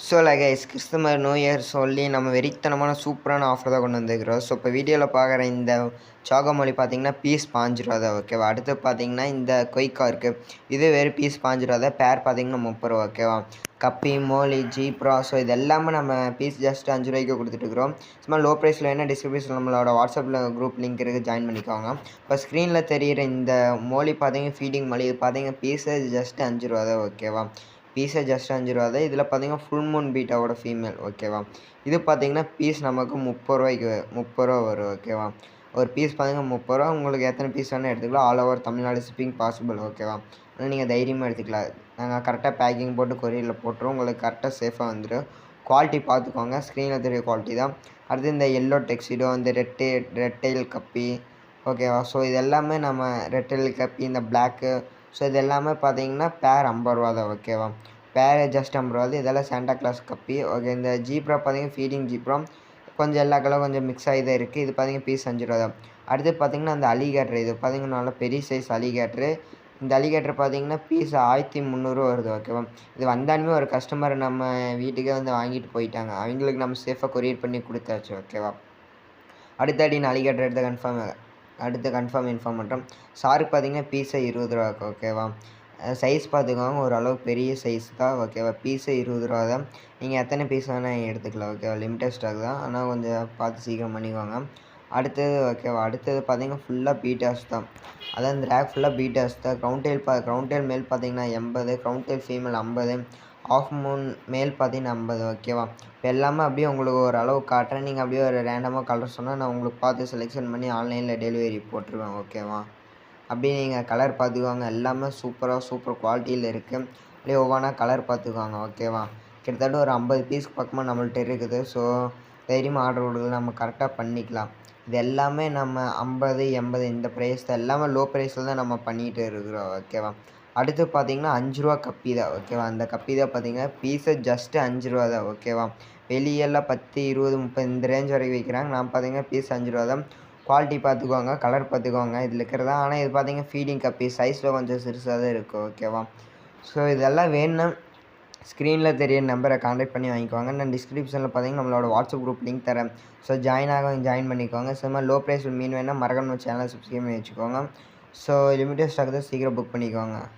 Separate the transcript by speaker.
Speaker 1: So guys Christmas new year சொல்லி நம்ம வெறித்தனமான சூப்பரான ஆஃபர் தான் கொண்டு வந்துருக்கிறோம். ஸோ இப்போ வீடியோவில் பார்க்குற இந்த சாகோமொழி பார்த்தீங்கன்னா பீஸ் ₹5 தான் ஓகேவா. அடுத்து பார்த்தீங்கன்னா இந்த கொய்க்கா இருக்குது, இது வேறு பீஸ் ₹5 தான். பேர் பார்த்தீங்கன்னா ₹30 ஓகேவா. கப்பி, மோலி, ஜீப்ரா, ஸோ இது எல்லாமே நம்ம பீஸ் ஜஸ்ட் ₹5 கொடுத்துட்டுருக்குறோம். சும்மா லோ ப்ரைஸில் வேணால் டிஸ்கிரிப்ஷன் நம்மளோட வாட்ஸ்அப்பில் குரூப் லிங்க் இருக்குது, ஜாயின் பண்ணிக்கோங்க. இப்போ ஸ்க்ரீனில் தெரிகிற இந்த மோலி பார்த்தீங்கன்னா ஃபீடிங் மொழி, இது பார்த்தீங்கன்னா பீஸு ஜஸ்ட் ₹5 தான் ஓகேவா. பீஸே ஜஸ்ட் ₹5 தான். இதில் பார்த்தீங்கன்னா ஃபுல் மூன் பீட்டாவோட ஃபீமேல் ஓகேவா. இது பார்த்தீங்கன்னா பீஸ் நமக்கு ₹30 வரும் ஓகேவா. ஒரு பீஸ் பார்த்தீங்கன்னா ₹30. உங்களுக்கு எத்தனை பீஸ் வேணால் எடுத்துக்கலாம். All over Tamil Nadu shipping possible ஓகேவா. ஆனால் நீங்கள் தைரியமாக எடுத்துக்கலாம். நாங்கள் கரெக்டாக பேக்கிங் போட்டு கொரியரில் போட்டுருவோம். உங்களுக்கு கரெக்டாக சேஃபாக வந்துடும். குவாலிட்டி பார்த்துக்கோங்க, ஸ்க்ரீனில் தெரிய குவாலிட்டி தான். அடுத்து இந்த எல்லோ டெக்ஸிடோ, இந்த ரெட் டெயில் கப்பி ஓகேவா. ஸோ இது எல்லாமே நம்ம ரெட் டெயில் கப்பி, இந்த பிளாக்கு, ஸோ இது எல்லாமே பார்த்தீங்கன்னா பேர் ₹50 தான் ஓகேவா. பேர் ஜஸ்ட் ₹50. இதெல்லாம் சாண்டா கிளாஸ் கப்பி ஓகே. இந்த ஜீப்ரா பார்த்தீங்கன்னா ஃபீடிங் ஜீப்ரா, கொஞ்சம் எல்லா கலரும் கொஞ்சம் மிக்ஸ் ஆகி தான் இருக்குது. இது பார்த்தீங்கன்னா பீஸ் ₹5 தான். அடுத்து பார்த்தீங்கன்னா அந்த அலிகேட்டர், இது பார்த்தீங்கன்னா நல்ல பெரிய சைஸ் அலிகேட்டரு. இந்த அலிகேட்டர் பார்த்தீங்கன்னா பீஸ் ₹1300 வருது ஓகேவா. இது வந்தாலுமே ஒரு கஸ்டமர் நம்ம வீட்டுக்கே வந்து வாங்கிட்டு போயிட்டாங்க. அவங்களுக்கு நம்ம சேஃபாக கொரியர் பண்ணி கொடுத்தாச்சு ஓகேவா. அடுத்தடி நான் அலிகேட்டர் அடுத்து கன்ஃபார்ம் இன்ஃபார்ம் பண்ணுறோம். ஷார்க் பார்த்தீங்கன்னா பீஸே ₹20 ஓகேவா. சைஸ் பார்த்துக்கோங்க, ஓரளவுக்கு பெரிய சைஸ் தான் ஓகேவா. பீஸே ₹20 தான். நீங்கள் எத்தனை பீஸ் வேணால் எடுத்துக்கலாம் ஓகேவா. லிமிட்டட் ஸ்டாக் தான், ஆனால் கொஞ்சம் பார்த்து சீக்கிரம் பண்ணிக்கோங்க. அடுத்தது ஓகேவா. அடுத்தது பார்த்தீங்கன்னா ஃபுல்லாக பீட்டாஸ் தான். அதான் இந்த ரேக் ஃபுல்லாக பீட்டாஸ் தான். க்ரௌண்ட் டெயில் மேல் பார்த்தீங்கன்னா 80, க்ரௌண்ட் டெயில் ஃபீமேல் 50, ஆஃப் மூன் மேல் பார்த்தீங்கன்னா 50 ஓகேவா. இப்போ எல்லாமே அப்படியே உங்களுக்கு ஒரு அளவு காட்டுறேன். நீங்கள் அப்படியே ஒரு ரேண்டமாக கலர் சொன்னால் நான் உங்களுக்கு பார்த்து செலெக்ஷன் பண்ணி ஆன்லைனில் டெலிவரி போட்டுருவேன் ஓகேவா. அப்படியே நீங்கள் கலர் பார்த்துக்குவாங்க, எல்லாமே சூப்பர் குவாலிட்டியில் இருக்குது. அப்படியே ஒவ்வொன்றா கலர் பார்த்துக்குவாங்க ஓகேவா. கிட்டத்தட்ட ஒரு 50 பீஸ்க்கு பக்கமாக நம்மள்ட்ட இருக்குது. ஸோ தைரியமாக ஆர்டர் கொடுக்கலாம், நம்ம கரெக்டாக பண்ணிக்கலாம். இது எல்லாமே நம்ம 50, 80 இந்த ப்ரைஸ் தான். எல்லாமே லோ ப்ரைஸில் தான் நம்ம பண்ணிகிட்டு இருக்கிறோம் ஓகேவா. அடுத்து பார்த்தீங்கன்னா ₹5 கப்பி தான் ஓகேவா. அந்த கப்பி தான் பார்த்தீங்கன்னா பீஸை ஜஸ்ட்டு ₹5 தான் ஓகேவா. வெளியெல்லாம் 10, 20, 30 இந்த ரேஞ்ச் வரைக்கும் விற்கிறாங்க. நான் பார்த்தீங்கன்னா பீஸ் ₹5 தான். குவாலிட்டி பார்த்துக்கோங்க, கலர் பார்த்துக்கோங்க இதில் இருக்கிறதா. ஆனால் இது பார்த்தீங்கன்னா ஃபீடிங் கப்பி, சைஸில் கொஞ்சம் சிறுசாக தான் இருக்குது ஓகேவா. ஸோ இதெல்லாம் வேணும்னா ஸ்க்ரீனில் தெரிய நம்பரை கான்டாக்ட் பண்ணி வாங்கிக்கோங்க. நான் டிஸ்கிரிப்ஷனில் பார்த்தீங்கன்னா நம்மளோட வாட்ஸ்அப் குரூப் லிங்க் தரேன். ஸோ ஜாயின் பண்ணிக்கோங்க. சும்மா லோ ப்ரைஸில் மீன் வேணால் மறக்காம சேனலை சப்ஸ்கிரைப் பண்ணி வச்சுக்கோங்க. ஸோ லிமிட்டட் ஸ்டாக் தான், சீக்கிரம் புக் பண்ணிக்கோங்க.